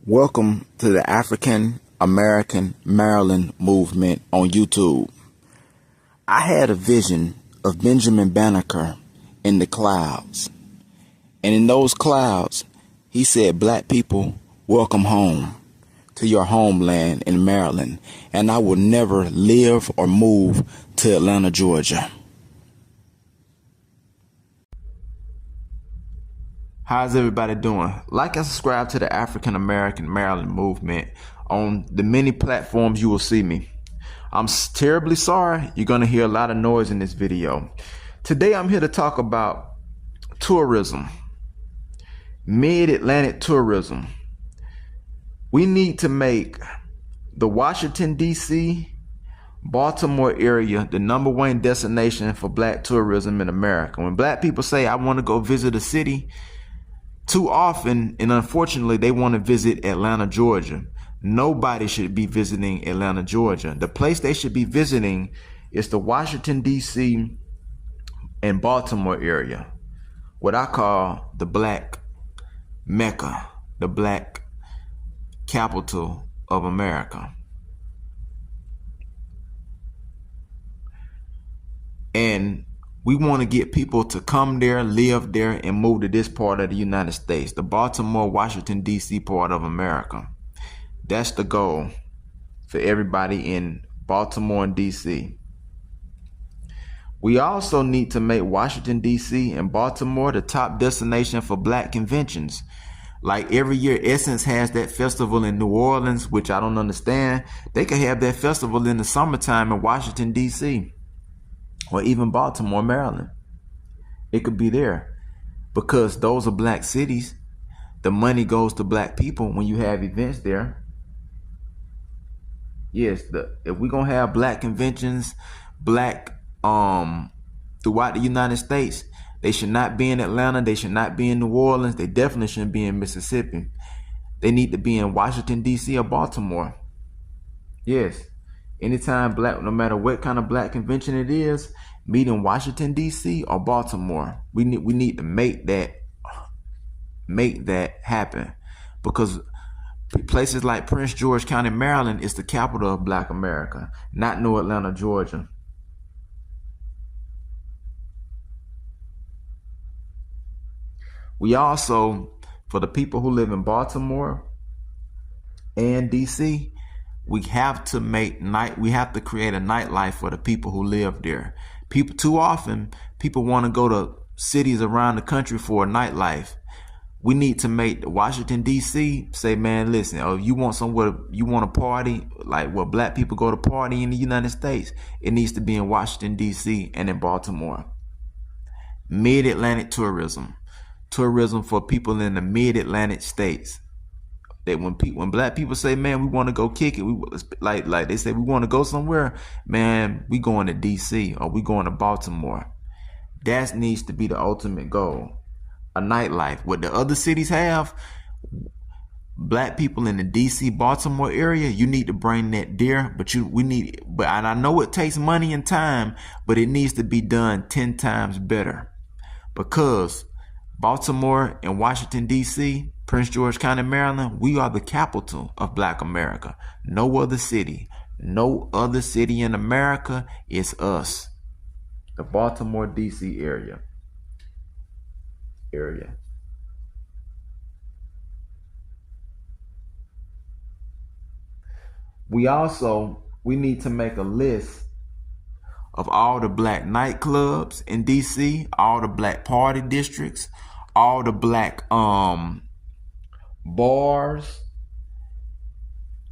Welcome to the African American Maryland movement on YouTube. I had a vision of Benjamin Banneker in the clouds. And in those clouds, he said, "Black people, welcome home to your homeland in Maryland. And I will never live or move to Atlanta, Georgia." How's everybody doing? Like and subscribe to the African American Maryland movement on the many platforms you will see me. I'm terribly sorry you're going to hear a lot of noise in this video. Today I'm here to talk about tourism, mid-Atlantic tourism. We need to make the Washington, D.C., Baltimore area the #1 destination for black tourism in America. When black people say, "I want to go visit a city," too often, and unfortunately, they want to visit Atlanta, Georgia. Nobody should be visiting Atlanta, Georgia. The place they should be visiting is the Washington, D.C. and Baltimore area, what I call the black Mecca, the black capital of America. And we want to get people to come there, live there, and move to this part of the United States, the Baltimore, Washington, D.C. part of America. That's the goal for everybody in Baltimore and D.C. We also need to make Washington, D.C. and Baltimore the top destination for black conventions. Like every year, Essence has that festival in New Orleans, which I don't understand. They could have that festival in the summertime in Washington, D.C. or even Baltimore, Maryland. It could be there because those are black cities. The money goes to black people when you have events there. Yes, if we're going to have black conventions, black throughout the United States, they should not be in Atlanta. They should not be in New Orleans. They definitely shouldn't be in Mississippi. They need to be in Washington, D.C. or Baltimore. Yes. Anytime black, no matter what kind of black convention it is, meet in Washington, D.C. or Baltimore. We need to make that happen, because places like Prince George County, Maryland is the capital of black America, not New Atlanta, Georgia. We also, for the people who live in Baltimore and D.C., we have to create a nightlife for the people who live there. Too often, people want to go to cities around the country for a nightlife. We need to make Washington, D.C. say, "Man, listen, you want somewhere, you want to party, like where black people go to party in the United States, it needs to be in Washington, D.C. and in Baltimore." Mid-Atlantic tourism for people in the mid-Atlantic states. That when black people say, "Man, we want to go kick it," like they say, "We want to go somewhere," man, we going to D.C. or we going to Baltimore. That needs to be the ultimate goal. A nightlife. What the other cities have, black people in the D.C., Baltimore area, you need to bring that there. And I know it takes money and time, but it needs to be done 10 times better, because Baltimore and Washington, D.C., Prince George County, Maryland, we are the capital of black America. No other city in America is us. The Baltimore, D.C. area. We need to make a list of all the black nightclubs in D.C., all the black party districts, all the black bars,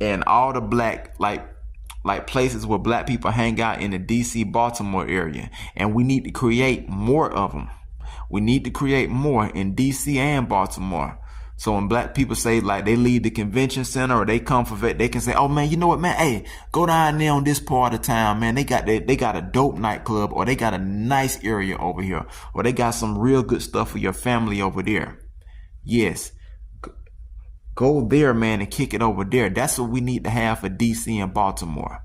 and all the black like places where black people hang out in the D.C., Baltimore area. And we need to create more of them. We need to create more in D.C. and Baltimore. So when black people say, like, they leave the convention center or they come for it, they can say, "Oh man, you know what, man? Hey, go down there on this part of town, man. They got a dope nightclub, or they got a nice area over here, or they got some real good stuff for your family over there." Yes. Go there, man, and kick it over there. That's what we need to have for D.C. and Baltimore.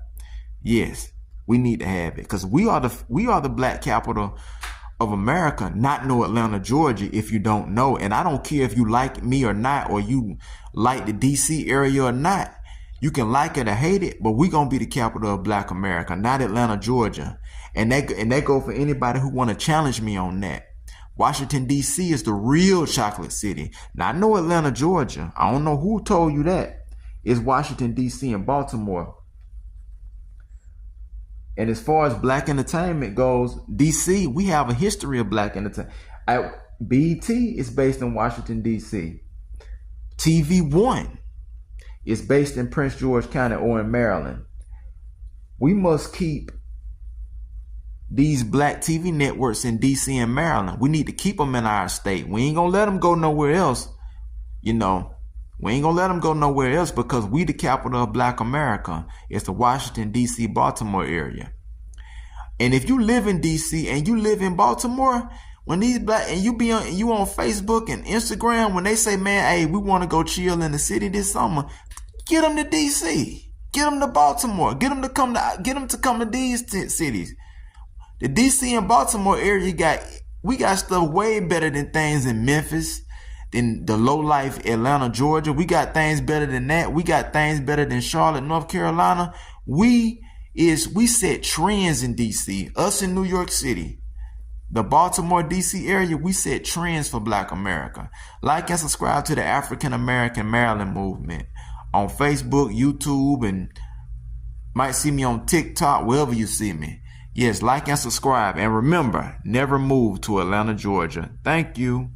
Yes, we need to have it, because we are the black capital of America not know Atlanta, Georgia if you don't know. And I don't care if you like me or not, or you like the DC area or not. You can like it or hate it, but we gonna be the capital of Black America, not Atlanta, Georgia. And that go for anybody who want to challenge me on that. Washington, D.C. is the real chocolate city. Now, I know Atlanta, Georgia. I don't know who told you that. It's Washington, D.C. and Baltimore. And as far as black entertainment goes, D.C., we have a history of black entertainment. BET is based in Washington, D.C. TV One is based in Prince George County or in Maryland. We must keep these black TV networks in DC and Maryland. We need to keep them in our state. We ain't gonna let them go nowhere else. We ain't gonna let them go nowhere else because we the capital of Black America. It's the Washington, DC, Baltimore area. And if you live in DC and you live in Baltimore, when these black and you on Facebook and Instagram, when they say, man, hey, we want to go chill in the city this summer, get them to DC, get them to Baltimore, get them to come to these cities. The DC and Baltimore area, we got stuff way better than things in Memphis, than the low life Atlanta, Georgia. We got things better than that. We got things better than Charlotte, North Carolina. We set trends in DC. Us in New York City, the Baltimore DC area, we set trends for Black America. Like and subscribe to the African American Maryland movement on Facebook, YouTube, and might see me on TikTok, wherever you see me. Yes, like and subscribe. And remember, never move to Atlanta, Georgia. Thank you.